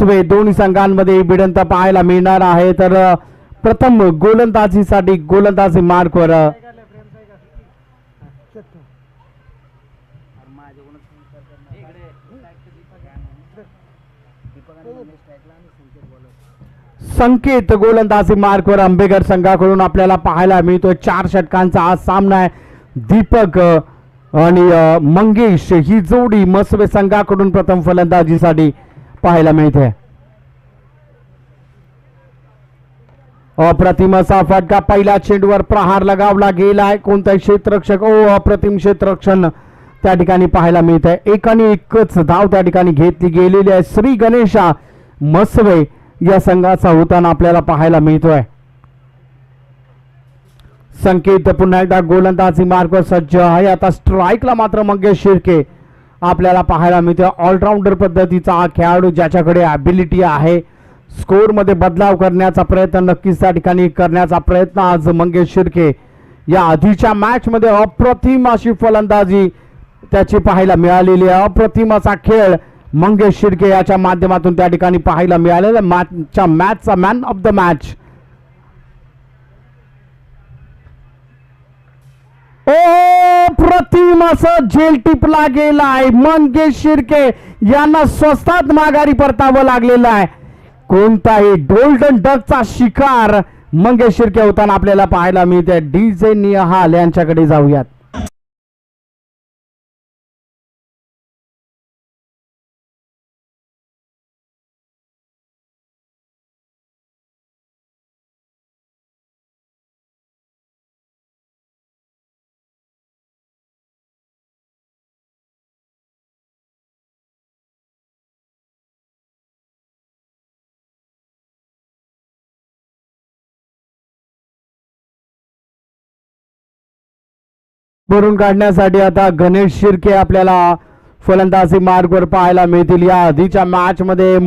दोन्ही संघांमध्ये भिडंत पाहायला मिळणार आहे. तर प्रथम गोलंदाजीसाठी गोलंदाजी मार्कवर संकेत गोलंदाजी मार्कवर आंबेकर संघाकडून आपल्याला पाहायला मिळतो. 4 षटकांचा आज सामना आहे. दीपक आणि मंगेश ही जोडी मसवे संघाकडून प्रथम फलंदाजीसाठी पाहायला मिळते. अप्रतिम असा फटका पहिल्या चेंडूवर प्रहार लगावला गेलाय. कोणताही क्षेत्ररक्षक अप्रतिम क्षेत्ररक्षण त्या ठिकाणी पाहायला मिळत आहे. एकाने एकच धाव त्या ठिकाणी घेतली गेलेली आहे. श्री गणेशा मसवे या संघाचा होताना आपल्याला पाहायला मिळतोय. संकेत पुन्हा एकदा गोलंदाजी मार्कवर सज्ज आहे. आता स्ट्राईकला मात्र मंगेश शिर्के आपल्याला पाहायला मिळतोय. ऑलराऊंडर पद्धतीचा हा खेळाडू ज्याच्याकडे ॲबिलिटी आहे. स्कोर मध्ये बदलाव करण्याचा प्रयत्न नक्कीच त्या ठिकाणी करण्याचा प्रयत्न आज मंगेश शिर्के या आधीच्या मॅच मध्ये अप्रतिम अशी फलंदाजी त्याची पाहायला मिळालेली आहे. अप्रतिम असा खेळ मंगेश शिर्के याच्या माध्यमातून त्या ठिकाणी पाहायला मिळालेला. मॅचचा मॅन ऑफ द मॅच प्रतिम असं झेल टिपला गेलाय. मंगेश शिर्के यांना स्वस्तात माघारी परतावं लागलेलं आहे. कोणताही गोल्डन डकचा शिकार मंगेश शिर्के होताना आपल्याला पाहायला मिळते. डीजे निहाल यांच्याकडे जाऊयात. भरून काढण्यासाठी आता गणेश शिर्के आपल्याला फलंदाजी मार्गवर पाहायला मिळतील. या आधीच्या मॅच मध्ये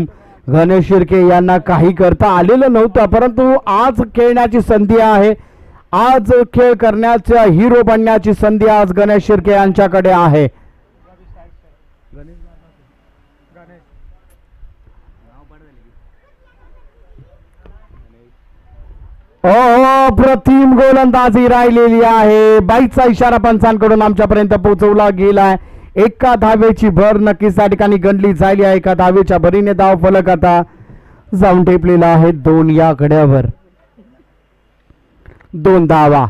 गणेश शिर्के यांना काही करता आलेलं नव्हतं, परंतु आज खेळण्याची संधी आहे. आज खेळ करण्याचा हिरो बनण्याची संधी आज गणेश शिर्के यांच्याकडे आहे. अप्रतिम गोलंदाजी राहिलेली आहे. बाईचा इशारा पंचांकडून आमच्यापर्यंत पोहोचवला गेलाय. एका धावेची भर नक्कीच त्या ठिकाणी गणली झाली आहे. एका धावेच्या भरीने धाव फलक आता जाऊन टेपलेला आहे 2 या गड्यावर. 2 धावा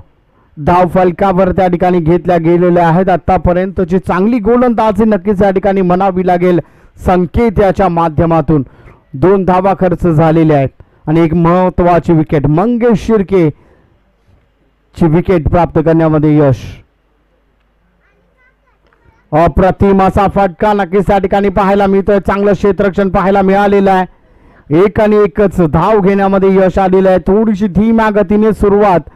धाव फलकावर त्या ठिकाणी घेतल्या गेलेल्या आहेत. आतापर्यंतची चांगली गोलंदाजी नक्कीच त्या ठिकाणी म्हणावी लागेल. संकेत याच्या माध्यमातून 2 धावा खर्च झालेल्या आहेत आणि एक महत्वाची विकेट मंगेश शिर्के ची विकेट प्राप्त करण्यामध्ये यश. अप्रतिम असा फटका नक्कीच त्या ठिकाणी पाहायला मिळतोय. चांगलं क्षेत्ररक्षण पाहायला मिळालेलं आहे. एक आणि एकच धाव घेण्यामध्ये यश आलेलं आहे. थोडीशी धीम्या गतीने सुरुवात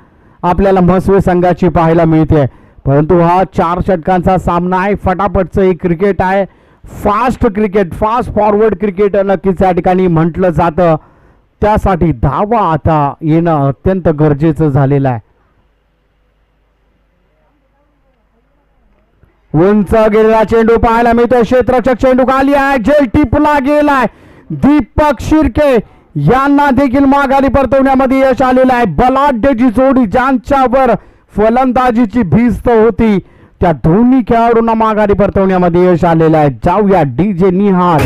आपल्याला मसवे संघाची पाहायला मिळते, परंतु हा 4 षटकांचा सामना आहे. फटाफटचं एक क्रिकेट आहे. Fast cricket, fast forward cricket नक्कीच त्या ठिकाणी म्हटलं जातं. त्यासाठी धावा आता येणं अत्यंत गरजेचं झालेलं आहे. उंच गेलेला चेंडू पाहायला मिळतोय. क्षेत्ररक्षक चेंडू खाली आहे. झेल टिपला गेलाय. दीपक शिर्के यांना देखील माघारी परतवण्यामध्ये यश आलेलं आहे. बलाढ्यची जोडी ज्यांच्यावर फलंदाजीची भिस्त होती त्या दोन्ही खेळाडूंना माघारी परतवण्यामध्ये यश आलेलं आहे. जाऊया डीजे निहाल.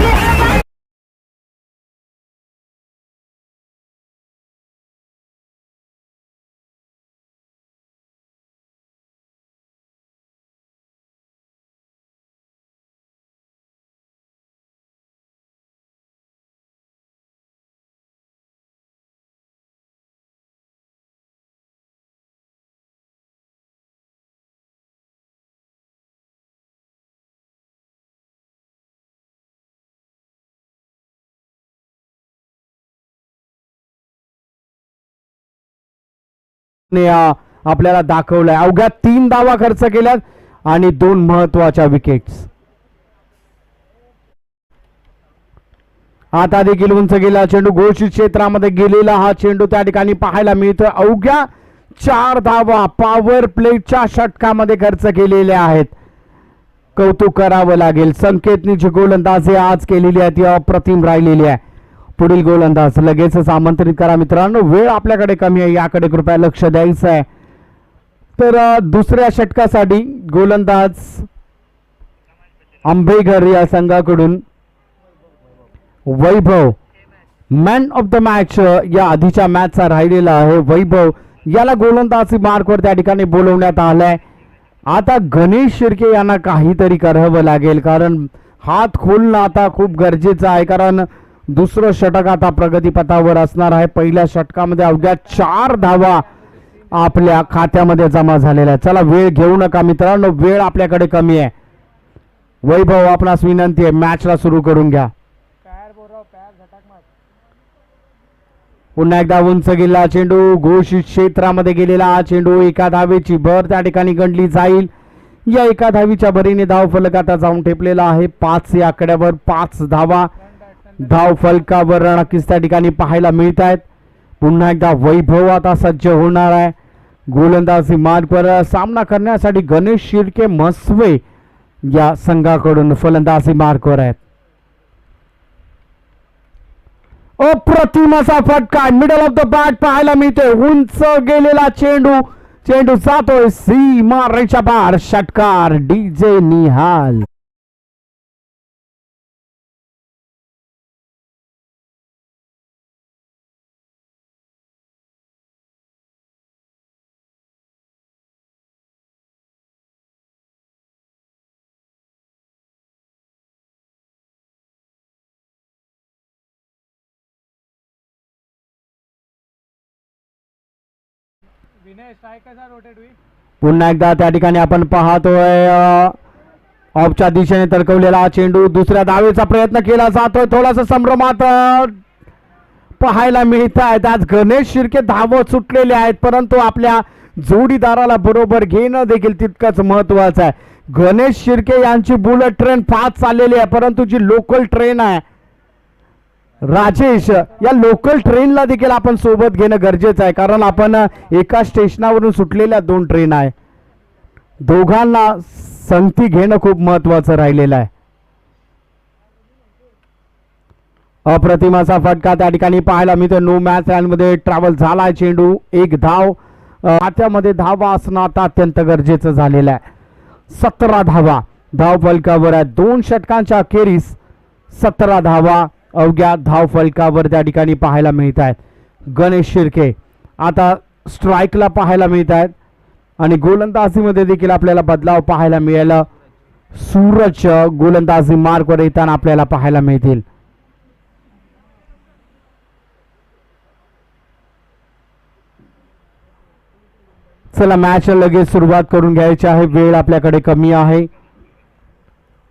आपल्याला दाखवलंय. अवघ्या 3 धावा खर्च केल्यात आणि 2 महत्वाच्या विकेट्स. आता देखील उंच गेला चेंडू घोषित क्षेत्रामध्ये गेलेला हा चेंडू त्या ठिकाणी पाहायला मिळतोय. अवघ्या 4 धावा पॉवर प्लेच्या षटकामध्ये खर्च केलेल्या आहेत. कौतुक करावं लागेल. संकेतनी जी गोलंदाजी आज केलेली आहे ती अप्रतिम राहिलेली आहे. पुढील गोलंदाज लगेचच आमंत्रित करा मित्रांनो. वेळ आपल्याकडे कमी आहे, याकडे कृपया लक्ष द्यायचं आहे. तर दुसऱ्या षटकासाठी गोलंदाज आंबेघर या संघाकडून वैभव, मॅन ऑफ द मॅच या आधीच्या मॅचचा राहिलेला आहे. वैभव याला गोलंदाजी मार्कवर त्या ठिकाणी बोलवण्यात आलाय. आता गणेश शिर्के यांना काहीतरी करावं लागेल, कारण हात खोलणं आता खूप गरजेचं आहे, कारण दुसरं षटक आता प्रगतीपथावर असणार आहे. पहिल्या षटकामध्ये अवघ्या 4 धावा आपल्या खात्यामध्ये जमा झालेल्या आहे. चला वेळ घेऊ नका मित्रांनो, वेळ आपल्याकडे कमी आहे. वैभव आपणास विनंती आहे, मॅचला सुरू करून घ्या. पुन्हा एकदा उंच गेला चेंडू, घोषित क्षेत्रामध्ये गेलेला चेंडू, एका धावेची भर त्या ठिकाणी गणली जाईल. या एका धावीच्या भरीने धाव फलक आता जाऊन ठेपलेला आहे. 5 या आकड्यावर 5 धावा धाव फलकावर नक्कीच त्या ठिकाणी पाहायला मिळत आहेत. पुन्हा एकदा वैभव आता सज्ज होणार आहे. गोलंदाजी मार्गवर सामना करण्यासाठी गणेश शिर्के मस्वे या संघाकडून फलंदाजी मार्गवर आहेत. अप्रतिम असा फटका मिडल ऑफ द बॅट पाहायला मिळतोय. उंच गेलेला चेंडू, चेंडू जातोय सीमा रेषा पार. षटकार डीजे निहाल. पुन्हा एकदा त्या ठिकाणी आपण पाहतोय ऑफच्या दिशेने तरकवलेला चेंडू, दुसऱ्या धावेचा प्रयत्न केला जातोय. थोडासा संभ्रमात पाहायला मिळत आहेत. आज गणेश शिर्के धावत सुटलेले आहेत, परंतु आपल्या जोडीदाराला बरोबर घेणं देखील तितकंच महत्वाचं आहे. गणेश शिर्के यांची बुलेट ट्रेन फास्ट चाललेली आहे, परंतु जी लोकल ट्रेन आहे राजेश, या लोकल ट्रेनला देखील आपण सोबत घेणं गरजेचं आहे, कारण आपण एका स्टेशनावरून सुटलेल्या 2 ट्रेन आहे. दोघांना संगती घेणं खूप महत्वाचं राहिलेलं आहे. अप्रतिमाचा फटका त्या ठिकाणी पाहायला मिळतो. नो मॅच मध्ये ट्रॅव्हल झालाय चेंडू, 1 धाव खात्यामध्ये धावा असणं आता अत्यंत गरजेचं झालेलं आहे. 17 धावा धाव फलकावर आहे. 2 षटकांच्या अखेरीस 17 धावा अवघ्या धाव फलकावर त्या ठिकाणी पाहायला मिळत आहेत. गणेश शिर्के आता स्ट्राईकला पाहायला मिळत आहेत आणि गोलंदाजीमध्ये देखील आपल्याला बदलाव पाहायला मिळेल. सूरज गोलंदाजी मार्कवर येताना आपल्याला पाहायला मिळतील. चला मॅच लगेच सुरुवात करून घ्यायची आहे, वेळ आपल्याकडे कमी आहे.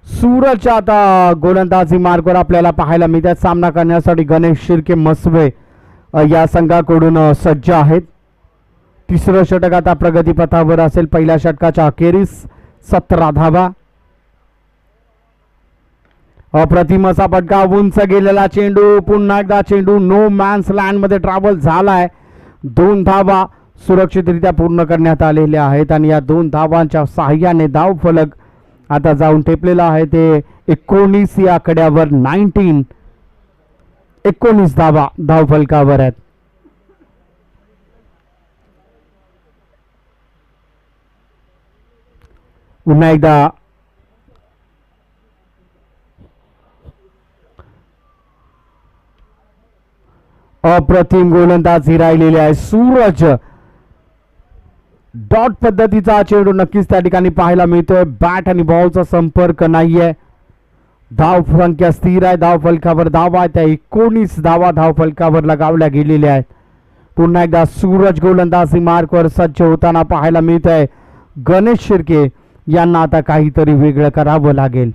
सूरज आता गोलंदाजी मार्गवर आपल्याला पाहायला मिळतात. सामना करण्यासाठी गणेश शिर्के मस्वे या संघाकडून सज्ज आहेत. तिसरं षटक आता प्रगतीपथावर असेल. पहिल्या षटकाच्या अखेरीस 17 धावा. अप्रतिम असा फटका, उंच गेलेला चेंडू, पुन्हा एकदा चेंडू नो मॅन्स लँड मध्ये ट्रॅव्हल झालाय. 2 धावा सुरक्षितरित्या पूर्ण करण्यात आलेल्या आहेत आणि या 2 धावांच्या सहाय्याने धाव फलक आता जाऊन ठेपलेला आहे. ते 19 या आकड्यावर 19 धावा धाव फलकावर आहेत. पुन्हा एकदा अप्रतिम गोलंदाजी राहिलेली आहे. सूरज डॉट पद्धतीचा चेंडू नक्कीच त्या ठिकाणी पाहायला मिळतोय. बॅट आणि बॉलचा संपर्क नाहीये. धाव संख्या स्थिर आहे. धाव फलकावर धावा त्या 19 धावा धाव फलकावर लगावल्या गेलेल्या आहेत. पुन्हा एकदा सूरज गोलंदाजी मार्कवर सज्ज होताना पाहायला मिळत आहे. गणेश शिर्के यांना आता काहीतरी वेगळं करावं लागेल.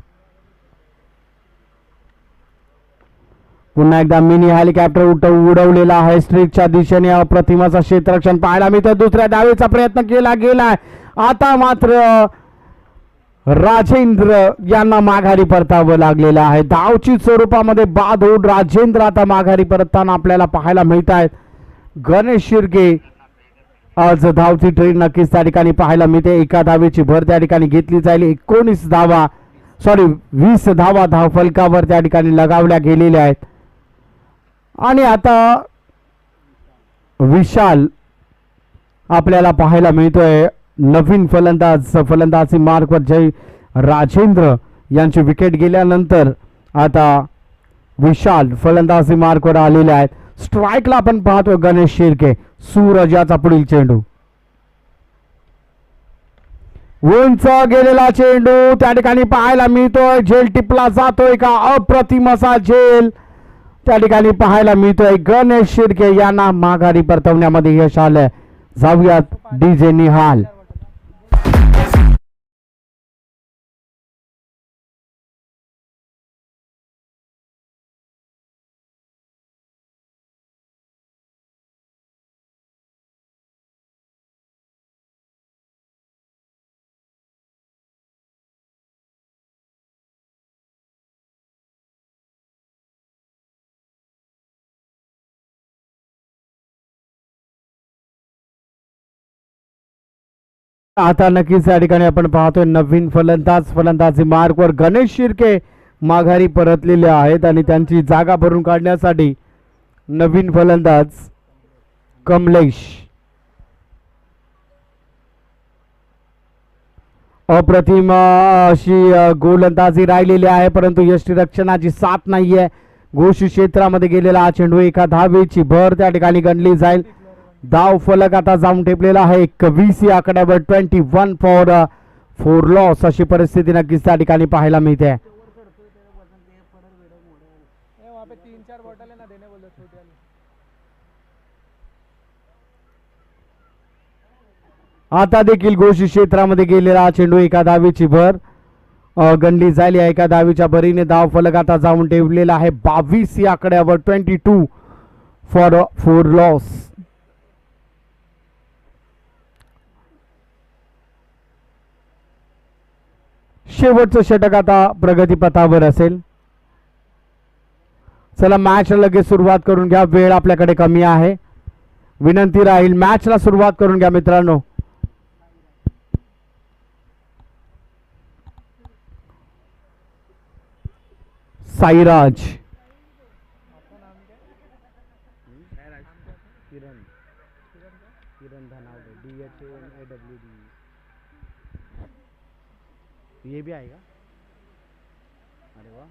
पुन्हा एकदा मिनी हेलिकॉप्टर उडवलेला आहे स्ट्रीकच्या दिशेने. अप्रतिमाचा क्षेत्ररक्षण पाहायला मिळतं. दुसऱ्या धावेचा प्रयत्न केला गेलाय. आता मात्र राजेंद्र यांना माघारी परतावं लागलेलं आहे. धावची स्वरूपामध्ये बाद होऊन राजेंद्र आता माघारी परतताना आपल्याला पाहायला मिळत आहेत. गणेश शिर्के आज धावची ट्रेन नक्कीच त्या ठिकाणी पाहायला मिळते. एका धावेची भर त्या ठिकाणी घेतली जाईल. 20 धावा धाव फलकावर त्या ठिकाणी लगावल्या गेलेल्या आहेत. आणि आता विशाल आपल्याला पाहायला मिळतोय नवीन फलंदाजी मार्कवर जय राजेंद्र यांची विकेट गेल्यानंतर आता विशाल फलंदाजी मार्कवर आलेले आहेत. स्ट्राईकला आपण पाहतो गणेश शिर्के. सूरज याचा पुढील चेंडू, उंच गेलेला चेंडू त्या ठिकाणी पाहायला मिळतोय. झेल टिपला जातोय का? अप्रतिम असा झेल त्या ठिकाणी पाहायला मिळतोय. गणेश शिर्के यांना माघारी परतवण्यामध्ये यश आलंय. जाऊयात डीजे निहाल. आता नक्कीच या ठिकाणी आपण पाहतोय नवीन फलंदाजी मार्कवर गणेश शिर्के माघारी परतलेले आहेत आणि त्यांची जागा भरून काढण्यासाठी नवीन फलंदाज कमलेश. अप्रतिम अशी गोलंदाजी राहिलेली आहे परंतु यष्टीरक्षणाची साथ नाहीये. घोषित क्षेत्रामध्ये गेलेला हा चेंडू एका धावेची भर त्या ठिकाणी गणली जाईल. धाव फलक आता जाऊन ठेपलेला आहे 21 या आकड्यावर. 21 फॉर 4 लॉस अशी परिस्थिती नक्कीच त्या ठिकाणी पाहायला मिळते. आता देखील घोषित क्षेत्रामध्ये गेलेला चेंडू एका धावेची भर गणली जाईल. या एका धावेच्या भरीने धाव फलक आता जाऊन ठेवलेला आहे 22 या आकड्यावर. 22 फॉर 4 लॉस. शेवटचं षटक आता प्रगतीपथावर असेल. चला मॅचला लगेच सुरुवात करून घ्या. वेळ आपल्याकडे कमी आहे. विनंती राहील मॅचला सुरुवात करून घ्या मित्रांनो. साईराज ये भी आएगा. अरे वाह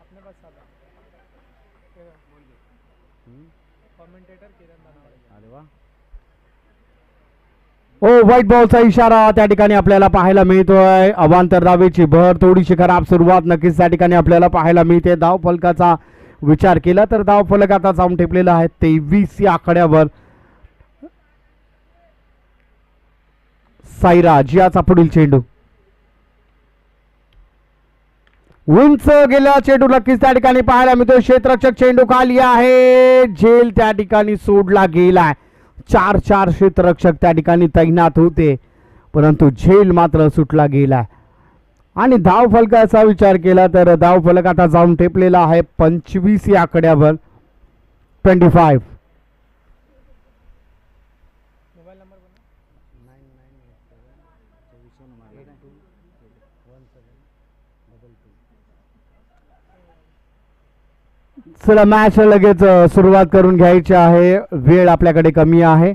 अपने पास साला कमेंटेटर किरण धनावडे. अरे वाह. ओ व्हाईट बॉलचा इशारा त्या ठिकाणी आपल्याला पाहायला मिळतोय. अवांतर धावेची भर थोडीशी खराब सुरुवात नक्कीच त्या ठिकाणी आपल्याला पाहायला मिळते. धाव फलकाचा विचार केला तर धाव फलक आता जाऊन ठेपलेला आहे 23 या आकड्यावर. साईराज याचा पुढील चेंडू, उंच गेल्या चेंडू नक्कीच त्या ठिकाणी पाहायला मिळतो. क्षेत्ररक्षक चेंडू खाली आहे. झेल त्या ठिकाणी सोडला गेलाय. 4 क्षेत्ररक्षक त्या ठिकाणी तैनात होते परंतु झेल मात्र सुटला गेलाय. आणि धाव फलकाचा विचार केला तर धाव फलक आता जाऊन ठेपलेला आहे 25 या आकड्यावर. 25. चला मॅच लगेच सुरुवात करून घ्यायची आहे. वेळ आपल्याकडे कमी आहे.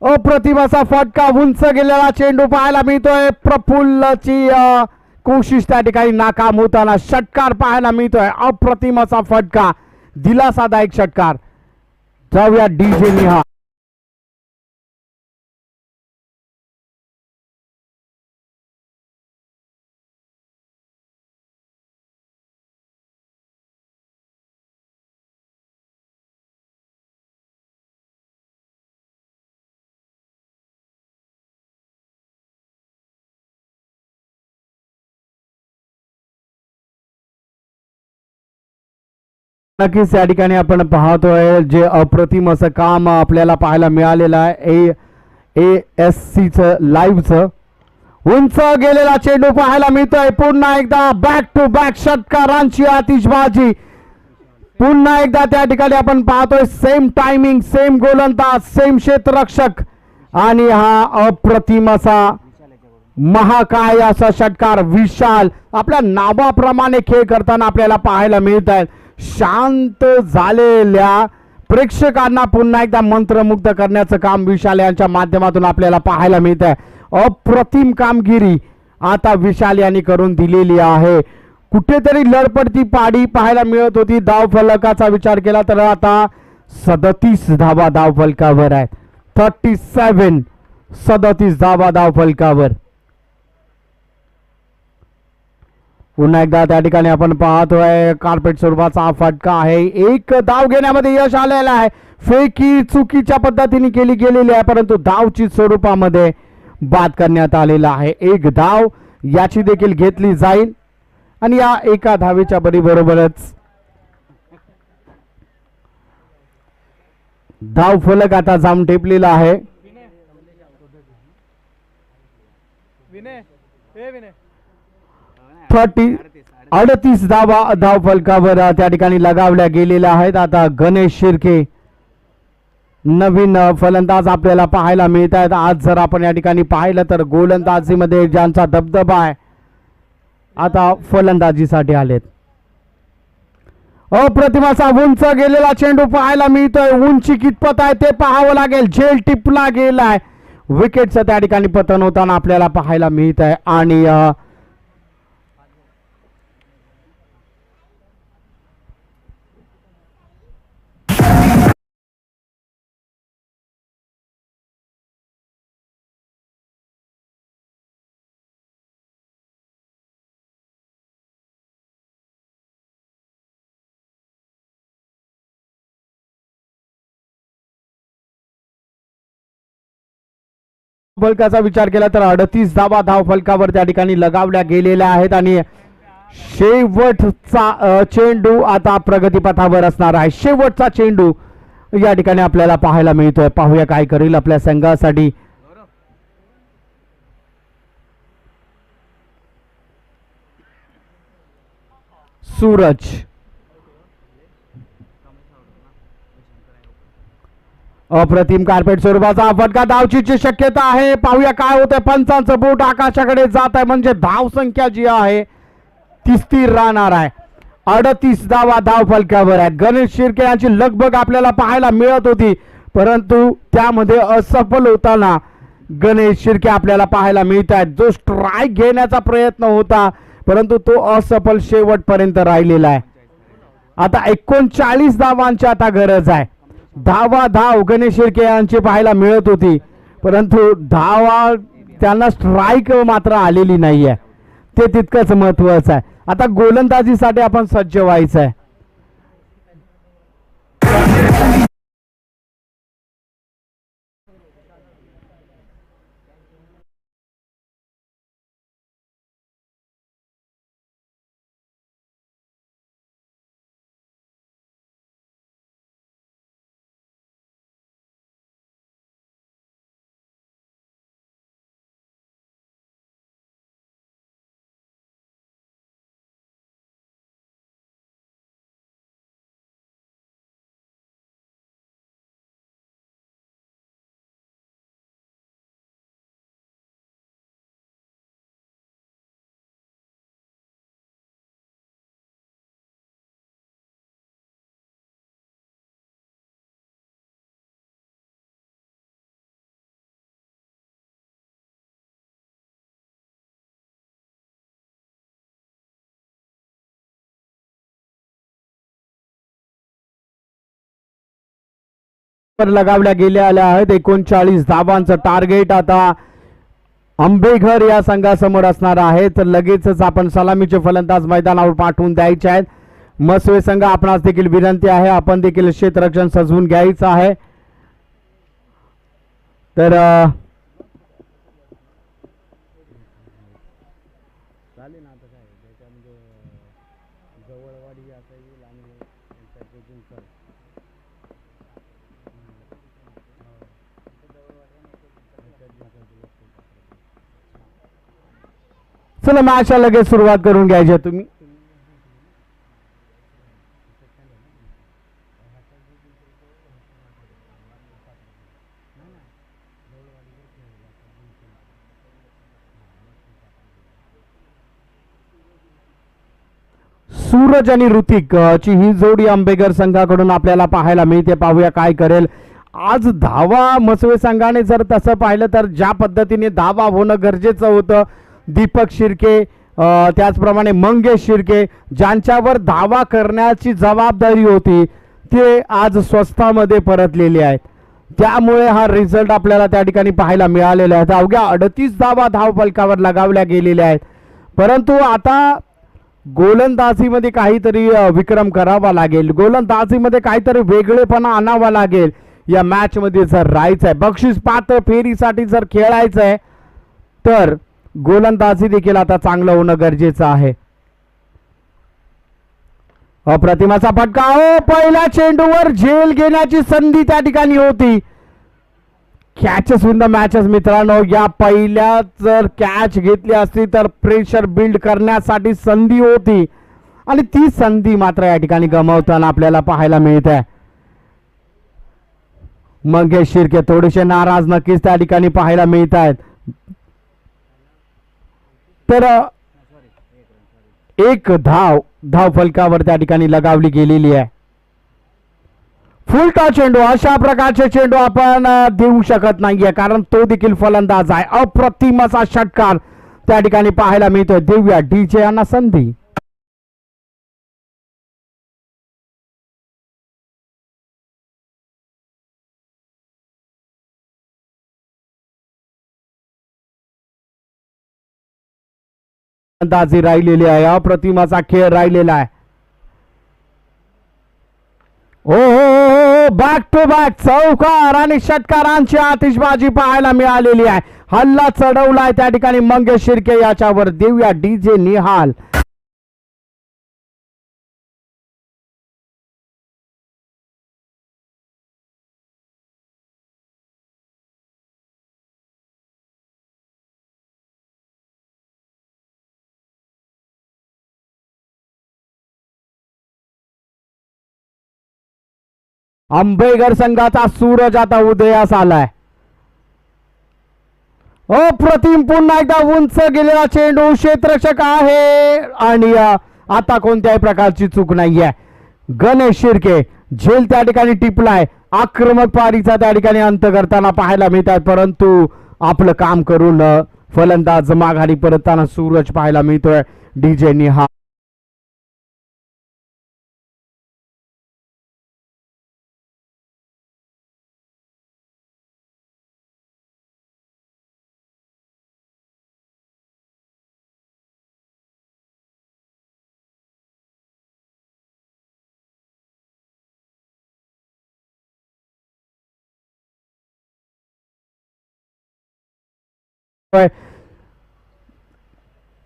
अप्रतिम असा फटका, उंच गेलेला चेंडू पाहायला मिळतोय. प्रफुल्लची कोशिश त्या ठिकाणी नाकाम होताना षटकार पाहायला मिळतोय. अप्रतिम असा फटका, दिलासादायक षटकार. जाऊया डीजे निहाल. नक्कीच या ठिकाणी आपण पाहतोय जे अप्रतिम असं काम आपल्याला पाहायला मिळालेलं आहे ASCचं लाईव्हचं. उंच गेलेला चेंडू पाहायला मिळतोय. पुन्हा एकदा बॅक टू बॅक षटकारांची आतिषबाजी. पुन्हा एकदा त्या ठिकाणी आपण पाहतोय सेम टायमिंग, सेम गोलंदाज, सेम क्षेत्ररक्षक आणि हा अप्रतिम असा महाकाय असा षटकार विशाल आपल्या नावाप्रमाणे खेळ करताना आपल्याला पाहायला मिळत आहेत. शांत झालेल्या प्रेक्षकांना पुन्हा एकदा मंत्रमुग्ध करण्याचं काम विशाल यांच्या माध्यमातून आपल्याला पाहायला मिळत आहे. अप्रतिम कामगिरी आता विशाल यांनी करून दिलेली आहे. कुठेतरी लढपडती पाडी पाहायला मिळत होती. धाव फलकाचा विचार केला तर आता 37 धावा धाव फलकावर आहेत. 37 धावा धाव फलकावर. पुन्हा एकदा त्या ठिकाणी आपण पाहतोय कार्पेट स्वरूपाचा फटका आहे. एक धाव घेण्यामध्ये यश आलेला आहे. फेकी चुकीच्या पद्धतीने केली गेलेली आहे परंतु धावची स्वरूपामध्ये बाद करण्यात आलेला आहे. एक धाव याची देखील घेतली जाईल आणि या एका धावेच्या बरोबरच धाव फलक आता जाऊन टेपलेला आहे. 38 धावा धाव फलकावर त्या ठिकाणी लगावल्या गेलेल्या आहेत. आता गणेश शिर्के नवीन फलंदाज आपल्याला पाहायला मिळत आहेत. आज जर आपण या ठिकाणी पाहिलं तर गोलंदाजीमध्ये ज्यांचा दबदबा आहे आता फलंदाजीसाठी आलेत. अप्रतिम असा उंच गेलेला चेंडू पाहायला मिळतोय. उंची कितपत आहे ते पाहावं लागेल. झेल टिपला गेलाय. विकेटचं त्या ठिकाणी पतन होताना आपल्याला पाहायला मिळत आहे आणि फलकाचा विचार केला तर 38 धावा धाव फलकावर त्या ठिकाणी लगावल्या गेलेल्या आहेत आणि शेवटचा चेंडू आता प्रगतीपथावर असणार आहे. शेवटचा चेंडू या ठिकाणी आपल्याला पाहायला मिळतोय. पाहूया काय करेल आपल्या संघासाठी सूरज. अप्रतिम कार्पेट स्वरूपाचा फटका. धावचीची शक्यता आहे. पाहूया काय होतंय. पंचांचं बोट आकाशाकडे जात आहे म्हणजे धाव संख्या जी आहे ती स्थिर राहणार आहे. 38 धावा धाव फलकावर आहेत. गणेश शिर्के यांची लगबग आपल्याला पाहायला मिळत होती परंतु त्यामध्ये असफल होताना गणेश शिर्के आपल्याला पाहायला मिळत आहेत. जो स्ट्राईक घेण्याचा प्रयत्न होता परंतु तो असफल शेवटपर्यंत राहिलेला आहे. आता 39 धावांची आता गरज आहे. धावा धाव गणेश शिर्के यांची पाहायला मिळत होती परंतु धावा त्यांना स्ट्राईक मात्र आलेली नाहीये. ते तितकंच महत्वाचं आहे. आता गोलंदाजीसाठी आपण सज्ज व्हायचं आहे. लगावल्या गेलेल्या आहेत. 39 धावांचं टार्गेट आता आंबेघर या संघासमोर असणार आहे. तर लगेचच आपण सलामीचे फलंदाज मैदानावर पाठवून द्यायचे आहेत. मसवे संघ आपणास देखील विनंती आहे आपण देखील क्षेत्ररक्षण सजवून घ्यायचं आहे. तर चला मॅचला लगेच सुरुवात करून घ्यायची तुम्ही. सूरज आणि ऋतिक ची ही जोडी आंबेकर संघाकडून आपल्याला पाहायला मिळते. पाहूया काय करेल आज. धावा मसवे संघाने जर तसं पाहिलं तर ज्या पद्धतीने धावा होणं गरजेचं होतं, दीपक शिर्के त्याचप्रमाणे मंगेश शिर्के ज्यांच्यावर धावा करण्याची जबाबदारी होती ते आज स्वस्तामध्ये परतलेले आहेत. त्यामुळे हा रिझल्ट आपल्याला त्या ठिकाणी पाहायला मिळालेला आहे. अवघ्या 38 धावा धावफलकावर लगावल्या गेलेल्या आहेत. परंतु आता गोलंदाजीमध्ये काहीतरी विक्रम करावा लागेल, गोलंदाजीमध्ये काहीतरी वेगळेपणा आणावा लागेल. या मॅच मध्ये जर राहायचं आहे, बक्षीस पात्र फेरीसाठी जर खेळायचं आहे तर गोलंदाजी देखील आता चांगलं होणं गरजेचं आहे. अप्रतिमाचा फटका. पहिल्या चेंडूवर झेल घेण्याची संधी त्या ठिकाणी होती. कॅचेस इन द मॅचेस मित्रांनो, या पहिल्या जर कॅच घेतली असती तर प्रेशर बिल्ड करण्यासाठी संधी होती आणि ती संधी मात्र या ठिकाणी गमावताना आपल्याला पाहायला मिळत आहे. मंगेश शिर्के थोडेसे नाराज नक्कीच त्या ठिकाणी पाहायला मिळत आहेत. तर एक धाव फलकावर त्या ठिकाणी लगावली गेलेली आहे. फुलटा चेंडू, अशा प्रकारचे चेंडू आपण देऊ शकत नाहीये कारण तो देखील फलंदाज आहे. अप्रतिम असा षटकार त्या ठिकाणी पाहायला मिळतोय. देऊया डीजे यांना संधी. फलंदाजी राहिलेली आहे, अप्रतिमाचा खेळ राहिलेला आहे. बॅक टू बॅक चौकार आणि षटकारांची आतिषबाजी पाहायला मिळालेली आहे. हल्ला चढवलाय त्या ठिकाणी मंगेश शिर्के याच्यावर. देऊया डीजे निहाल. आंबेकर संघाचा सूरज आता उदयास आलाय. अप्रतिम पुन्हा एकदा उंच गेलेला चेंडू, क्षेत्ररक्षक आहे आणि आता कोणत्याही प्रकारची चूक नाहीये. गणेश शिर्के झेल त्या ठिकाणी टिपलाय. आक्रमक पारीचा त्या ठिकाणी अंत करताना पाहायला मिळतात, परंतु आपलं काम करून फलंदाज माघारी परतताना सूरज पाहायला मिळतोय. डीजे निहा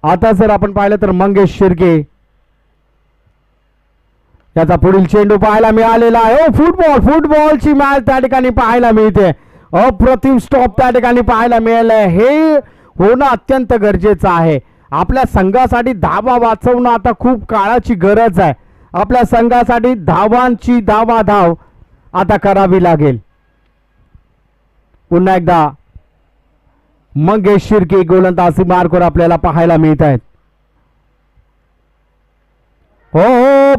आता जर आपण पाहिलं तर मंगेश शिर्के याचा पुढील चेंडू पाहायला मिळालेला आहे. फुटबॉलची मॅच त्या ठिकाणी पाहायला मिळते. अप्रतिम स्टॉप त्या ठिकाणी पाहायला मिळालंय. हे होणं अत्यंत गरजेचं आहे. आपल्या संघासाठी धावा वाचवणं आता खूप काळाची गरज आहे. आपल्या संघासाठी धावांची धाव आता करावी लागेल. पुन्हा एकदा मंगेश शिर्के गोलंदाजी मार्कवर आपल्याला पाहायला मिळत आहेत.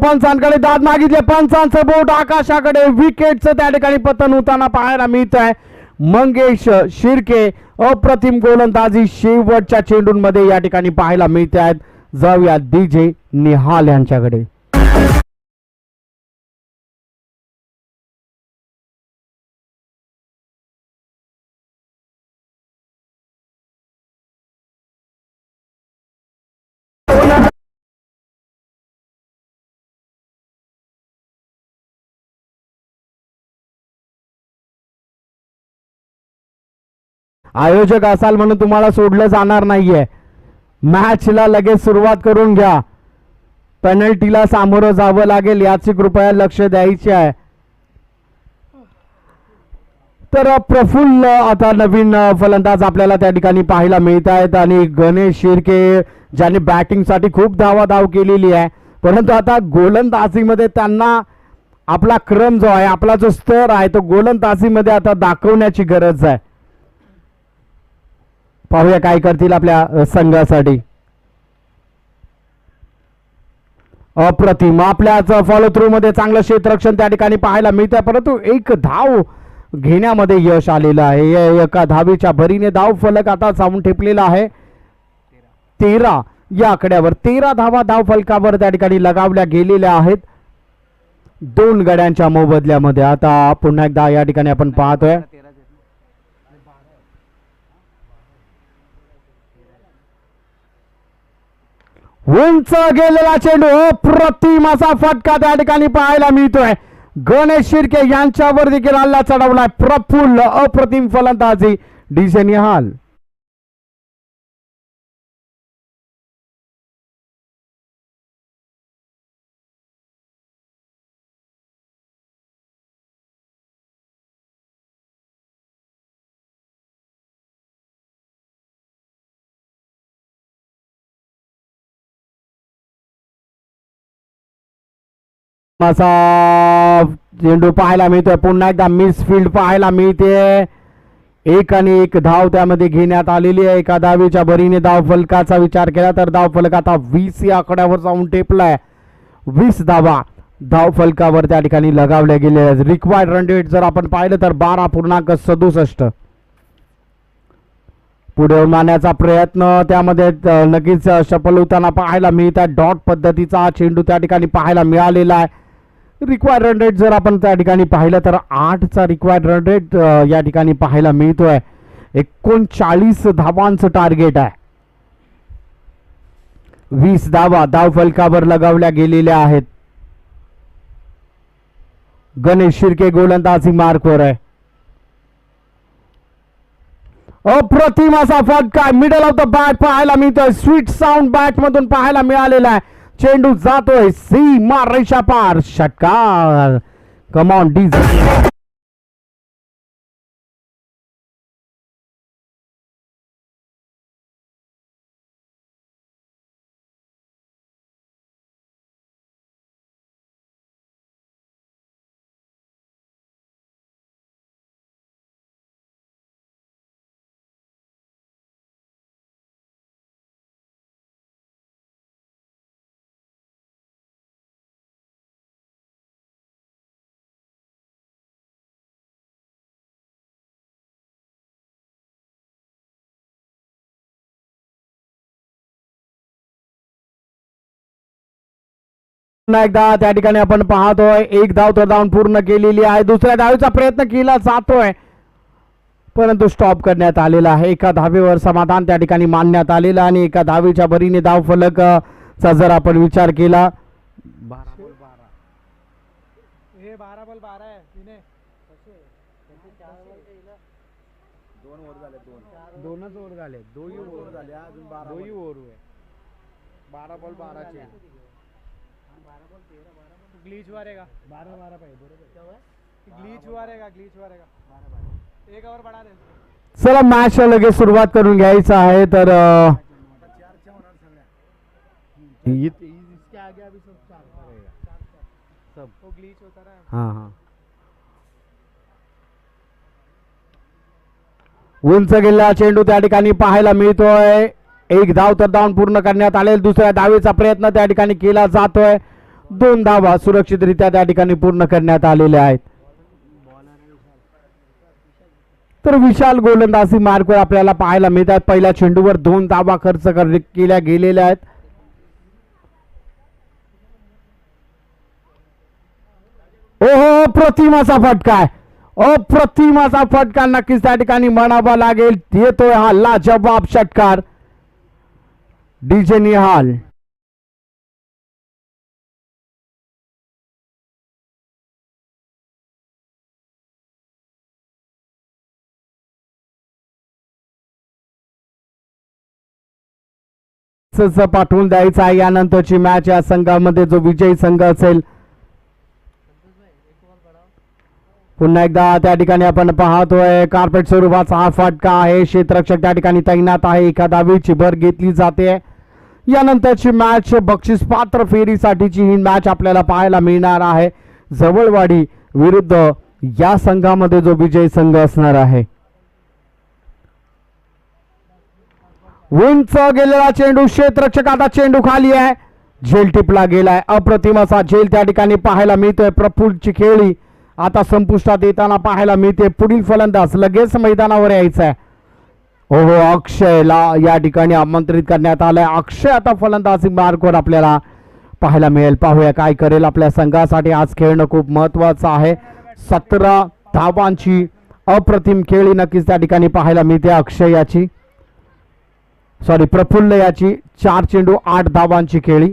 पंचांकडे दाद मागितले. पंचांचं बोट आकाशाकडे. विकेटचं त्या ठिकाणी पतन होताना पाहायला मिळत आहे. मंगेश शिर्के अप्रतिम गोलंदाजी शेवटच्या चेंडूंमध्ये या ठिकाणी पाहायला मिळत आहेत. जाऊया डीजे निहाल यांच्याकडे. आयोजक असाल म्हणून तुम्हाला सोडलं जाणार नाहीये. मॅचला लगेच सुरुवात करून घ्या. पेनल्टीला सामोरं जावं लागेल याची कृपया लक्ष द्यायचे आहे. तर प्रफुल्ल आता नवीन फलंदाज आपल्याला त्या ठिकाणी पाहायला मिळत आहेत आणि गणेश शिर्के ज्यांनी बॅटिंगसाठी खूप धाव केलेली आहे, परंतु आता गोलंदाजीमध्ये त्यांना आपला क्रम जो आहे, आपला जो स्तर आहे तो गोलंदाजीमध्ये आता दाखवण्याची गरज आहे. पाहूया काय करतील आपल्या संघासाठी. अप्रतिम आपल्याच फॉलो थ्रू मध्ये चांगलं क्षेत्ररक्षण त्या ठिकाणी पाहायला मिळतंय, परंतु एक धाव घेण्यामध्ये यश आलेलं आहे. एका धावेच्या भरीने धाव फलक आता जाऊन ठेपलेला आहे 13 या आकड्यावर. 13 धावा धाव फलकावर त्या ठिकाणी लगावल्या गेलेल्या आहेत 2 गड्यांच्या मोबदल्यामध्ये. आता पुन्हा एकदा या ठिकाणी आपण पाहतोय उंच गेलेला चेंडू, अप्रतिम असा फटका त्या ठिकाणी पाहायला मिळतोय. गणेश शिर्के यांच्यावर देखील हल्ला चढवलाय. प्रफुल्ल अप्रतिम फलंदाजी डीजे निहाल. असा चेंडू पाहायला मिळतोय. पुन्हा एकदा मिस फील्ड पाहायला मिळते. 1 आणि 1 धाव त्यामध्ये घेण्यात आलेली आहे. एका धावेच्या भरीने धाव फलकाचा विचार केला तर धाव फलक आता 20 या आकड्यावर जाऊन टेपलाय. 20 धावा धाव फलकावर त्या ठिकाणी लगावल्या गेलेल्या आहेत. रिक्वायर्ड रन रेट जर आपण पाहिलं तर 12.67. पुढे मारण्याचा प्रयत्न त्यामध्ये नक्कीच सफल होताना पाहायला मिळत आहे. डॉट पद्धतीचा चेंडू त्या ठिकाणी पाहायला मिळालेला आहे. रिक्वायर्ड रन रेट जर आपण त्या ठिकाणी पाहिलं तर 8चा रिक्वायर्ड रन रेट या ठिकाणी पाहायला मिळतोय. 39 धावांचं टार्गेट आहे. 20 धावा धाव फलकावर लगावल्या गेलेल्या आहेत. गणेश शिर्के गोलंदाजी मार्कवर आहे. अप्रतिम असा फटका मिडल ऑफ द बॅट पाहायला मिळतोय. स्वीट साऊंड बॅट मधून पाहायला मिळालेला आहे. चेंडू जातोय सीमा रेषा पार. षटकार. Come on DJ. पुन्हा एकदा त्या ठिकाणी आपण पाहतोय 1 धाव तर धावून पूर्ण केलेली आहे. दुसऱ्या धावेचा प्रयत्न केला जातोय परंतु स्टॉप करण्यात आलेला आहे. एका धावेवर समाधान त्या ठिकाणी मानण्यात आलेलं आणि एका धावेच्या भरीने धाव फलक चा जर आपण विचार केला 12 बॉल 12 हे 12 बॉल 12 आहे तिने दोनच ओव्हर झाले. 2 ओव्हर झाले अजून 12 ओव्हर आहे. 12 बॉल 12 चे ग्लिच हुआ रहेगा 12 पाहिजे बरोबर. ग्लिच हुआ रहेगा 1 ओवर बढ़ा दे. चला मॅच लगेच सुरुवात करून घ्यायचं आहे. तर इसके आगे अभी सब 4 रहेगा सब वो ग्लिच होता रहा. हाँ हाँ. उंच गेलेला चेंडू त्या ठिकाणी पाहायला मिळतोय. 1 धाव तर धावून पूर्ण करण्यात आले. दुसऱ्या धावेचा प्रयत्न त्या ठिकाणी केला जातोय. 2 धावा सुरक्षितरित्या त्या ठिकाणी पूर्ण करण्यात आलेल्या आहेत. तर विशाल गोलंदाजी मार्कवर आपल्याला पाहायला मिळतात. पहिल्या चेंडूवर 2 धावा खर्च केल्या गेलेल्या आहेत. ओहो अप्रतिमाचा फटका आहे. अप्रतिमाचा फटका नक्कीच त्या ठिकाणी म्हणावा लागेल. येतोय हा लाजवाब षटकार डीजे निहाल. पाठवून द्यायचा आहे. यानंतरची मॅच या संघामध्ये जो विजयी संघ असेल पुन्हा एकदा त्या ठिकाणी आपण पाहतोय कार्पेट स्वरूपाचा हा फटका आहे. क्षेत्ररक्षक त्या ठिकाणी तैनात आहे. एका धावेची भर घेतली जाते. यानंतरची मॅच बक्षीस पात्र फेरीसाठीची ही मॅच आपल्याला पाहायला मिळणार आहे. जवळवाडी विरुद्ध या संघामध्ये जो विजयी संघ असणार आहे. उंच गेलेला चेंडू क्षेत्ररक्षक आता चेंडू खाली आहे. झेल टिपला गेलाय. अप्रतिम असा झेल त्या ठिकाणी पाहायला मिळतोय. प्रफुल्लची खेळी आता संपुष्टात येताना पाहायला मिळते. पुढील फलंदाज लगेच मैदानावर यायचा आहे. हो अक्षयला या ठिकाणी आमंत्रित करण्यात आलंय. अक्षय आता फलंदाजी मार्कवर आपल्याला पाहायला मिळेल. पाहूया काय करेल आपल्या संघासाठी. आज खेळणं खूप महत्वाचं आहे. 17 धावांची अप्रतिम खेळी नक्कीच त्या ठिकाणी पाहायला मिळते. अक्षय याची प्रफुल्ल याची 4 चेंडू 8 धावांची खेळी.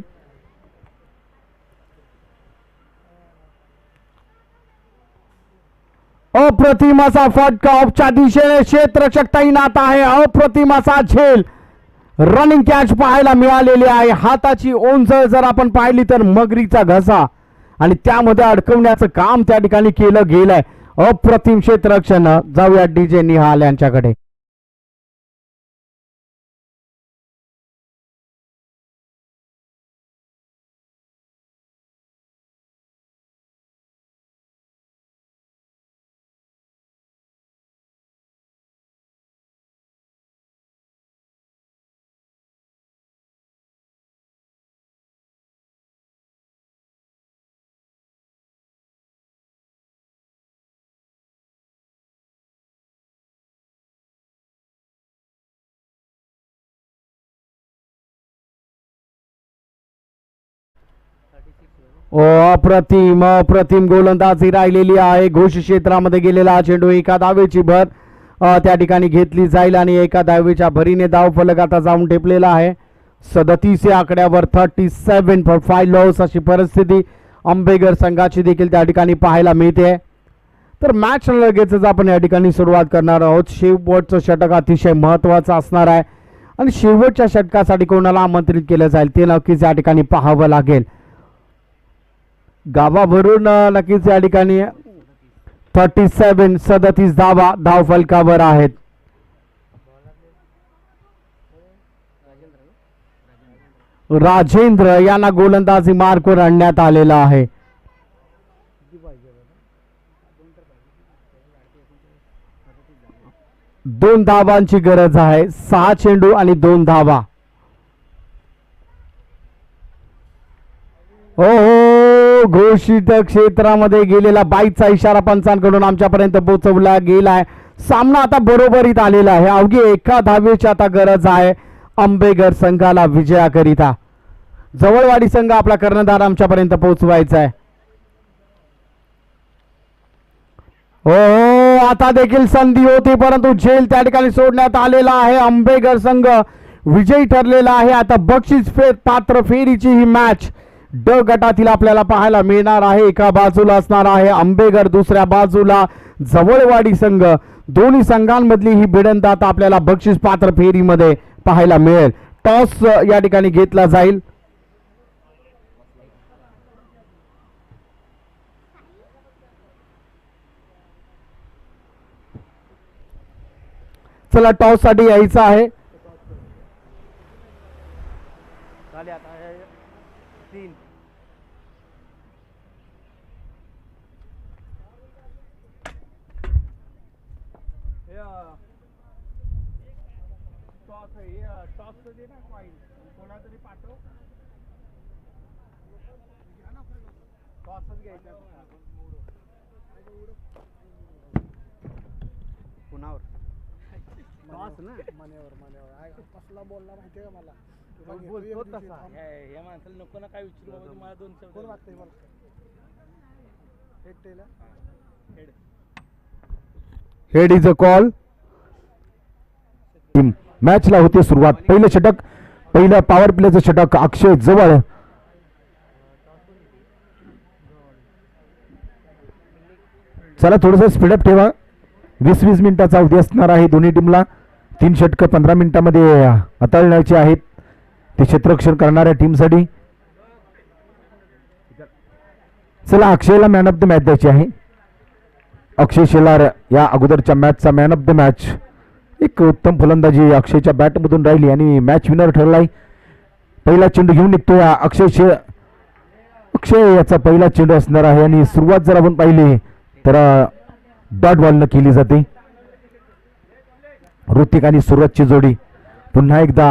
अप्रतिम असा फटका ऑफच्या दिशेने क्षेत्ररक्षक तैनात आहे. अप्रतिम असा झेल रनिंग कॅच पाहायला मिळालेली आहे. हाताची ओंजळ जर आपण पाहिली तर मगरीचा घसा आणि त्यामध्ये अडकवण्याचं काम त्या ठिकाणी केलं गेलंय. अप्रतिम क्षेत्ररक्षण. जाऊया डीजे निहाल यांच्याकडे. अप्रतिम अप्रतिम गोलंदाजी राहिलेली आहे. घोष क्षेत्रामध्ये गेलेला चेंडू एका धावेची भर त्या ठिकाणी घेतली जाईल आणि एका धावेच्या भरीने धाव फलक आता जाऊन टेपलेला आहे. 37 या आकड्यावर 37 फॉर 5 लॉस अशी परिस्थिती आंबेघर संघाची देखील त्या ठिकाणी पाहायला मिळते. तर मॅच लगेचच आपण या ठिकाणी सुरुवात करणार आहोत. शेवटचं षटक अतिशय महत्वाचं असणार आहे आणि शेवटच्या षटकासाठी कोणाला आमंत्रित केलं जाईल ते नक्कीच या ठिकाणी पाहावं लागेल. गावावरून नक्कीच या ठिकाणी 37 धावा धाव फलकावर आहेत. राजेंद्र यांना गोलंदाजी मार्कवर आणण्यात आलेला आहे. 2 धावांची गरज आहे. 6 चेंडू आणि 2 धावा. हो घोषित क्षेत्रामध्ये गेलेला बाईचा इशारा पंचांकडून आमच्यापर्यंत पोहोचवला गेलाय. सामना आता बरोबरीत आलेला आहे. अवघी एका धावेची आता गरज आहे आंबेघर संघाला विजयाकरिता. जवळवाडी संघ आपला कर्णधार आमच्यापर्यंत पोहोचवायचा आहे. हो आता देखील संधी होती परंतु झेल त्या ठिकाणी सोडण्यात आलेला आहे. आंबेघर संघ विजयी ठरलेला आहे. आता बक्षीस पात्र फेरीची ही मॅच ड गटातील आपल्याला पाहायला मिळणार आहे. एका बाजूला असणार आहे आंबेघर, दुसऱ्या बाजूला जवळवाडी संघ. दोन्ही संघांमधली ही भिडंत आता आपल्याला बक्षीस पात्र फेरीमध्ये पाहायला मिळेल. टॉस या ठिकाणी घेतला जाईल. चला टॉस साठी यायचं आहे. बोलला माहितीये का मला या माणसाला नको ना काय विचारू बाबा. मला 2 शब्द कोण वागतंय मला. Head is a call. मॅचला होते सुरुवात. पहिलं षटक, पहिलं पॉवर प्लेचं षटक अक्षय जवळ. चला थोडंसं स्पीडअप ठेवा. 20-20 मिनिटाचा अवधी असणार आहे दोन्ही टीमला. 3 षटकं 15 मिनिटांमध्ये हाताळण्याची आहेत ते क्षेत्ररक्षण करणाऱ्या टीमसाठी. चला अक्षयला मॅन ऑफ द मॅच द्यायची आहे. अक्षय शेलार या अगोदरच्या मॅचचा मॅन ऑफ द मॅच. एक उत्तम फलंदाजी अक्षयच्या बॅटमधून राहिली आणि मॅच विनर ठरलाय. पहिला चेंडू घेऊन निघतो या अक्षय याचा पहिला चेंडू असणार आहे आणि सुरुवात जर आपण पाहिली तर डॉट बॉलनं केली जाते. ऋतिक आणि सुरजची जोडी पुन्हा एकदा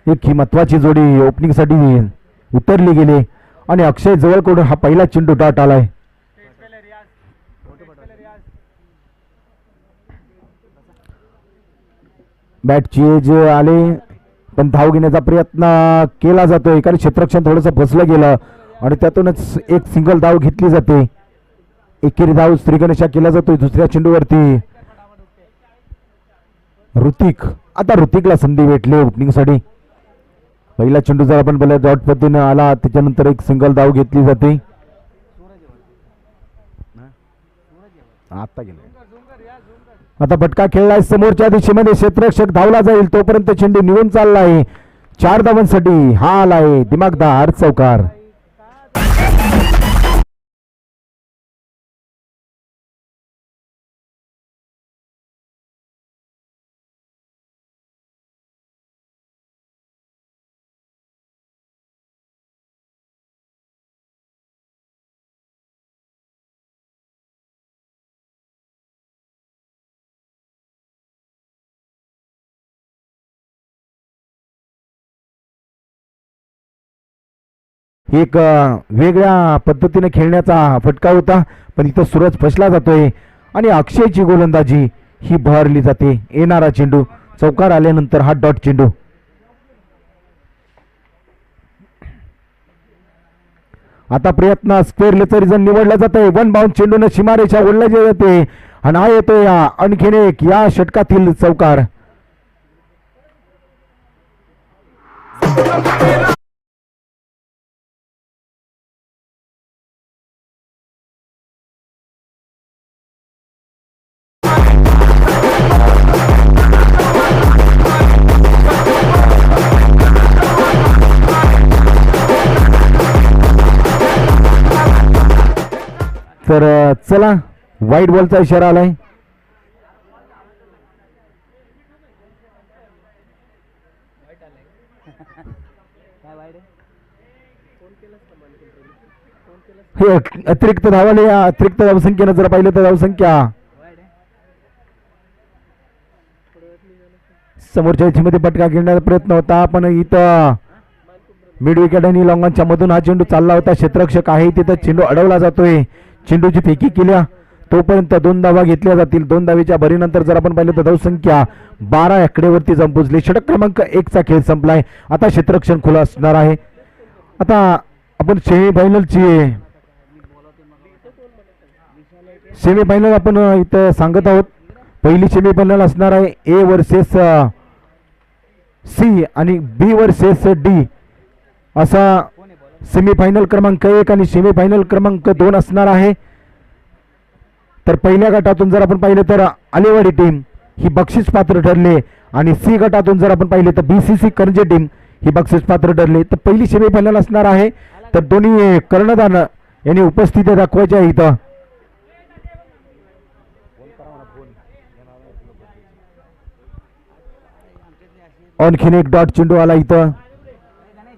एक ही महत्वाची जोडी ओपनिंग साठी उतरली गेली आणि अक्षय जवळकडून हा पहिला चेंडू डॉट आलाय. स्टेज पे ले रियाज, स्टेज पे ले रियाज. बॅटची एज आले पण धाव घेण्याचा प्रयत्न केला जातोय कारण क्षेत्ररक्षण थोडंसं फसलं गेलं आणि त्यातूनच एक सिंगल धाव घेतली जाते. एकेरी धाव श्रीगणेशा केला जातोय दुसऱ्या चेंडूवरती. ऋतिक, आता ऋतिकला संधी भेटली ओपनिंग साठी. पहिला चेंडू जर आपण बोला डॉट पद्धतीने आला त्याच्यानंतर एक सिंगल धाव घेतली जाते. आता गेलं. आता फटका खेळलाय समोरच्या दिशेमध्ये क्षेत्ररक्षक धावला जाईल तोपर्यंत चेंडू निघून चाललाय. 4 धावांसाठी हा आलाय दिमागदार चौकार. एक वेगळ्या पद्धतीने खेळण्याचा फटका होता पण इथं सूरज फसला जातोय आणि अक्षयची गोलंदाजी ही बहरली जाते. येणारा चेंडू चौकार आल्यानंतर हा डॉट चेंडू. आता प्रयत्न स्क्वेअर लेचर जण निवडला जाते. वन बाउंड चेंडून सीमारेषा ओढल्या जाते आणि हा येतो या आणखीन एक या षटकातील चौकार. तर चला वाईट बॉलचा इशारा आलाय. हे अतिरिक्त धावाले अतिरिक्त धावसंख्येनं जर पाहिलं तर धावसंख्या समोरच्या इच्छेमध्ये फटका घेण्याचा प्रयत्न होता पण इथं मिड विकेट आणि लॉंगांच्या मधून हा चेंडू चालला होता. क्षेत्ररक्षक आहे तिथं चेंडू अडवला जातोय. चेंडूची फेकी केल्या तोपर्यंत 2 धावा घेतल्या जातील. 2 धावेच्या भरीनंतर जर आपण पाहिलं तर धावसंख्या 12 आकडेवरती जाऊन पोहोचली. षटक क्रमांक 1 चा खेळ संपलाय. आता क्षेत्ररक्षण खुलं असणार आहे. आता आपण सेमीफायनल आपण इथं सांगत आहोत. पहिली सेमीफायनल असणार आहे ए वर्सेस सी आणि बी वर्सेस डी असा सेमीफायनल क्रमांक 1 आणि सेमीफायनल क्रमांक 2 असणार आहे. तर पहिल्या गटातून जर आपण पाहिलं तर आलेवाडी टीम ही बक्षीस पात्र ठरले आणि सी गटातून जर आपण पाहिलं तर BCC करंजे टीम ही बक्षीस पात्र ठरले. तर पहिली सेमीफायनल असणार आहे. तर दोन्ही कर्णधार यांनी उपस्थिती दाखवायची आहे. इथं आणखीन एक डॉट चेंडू आला इथं.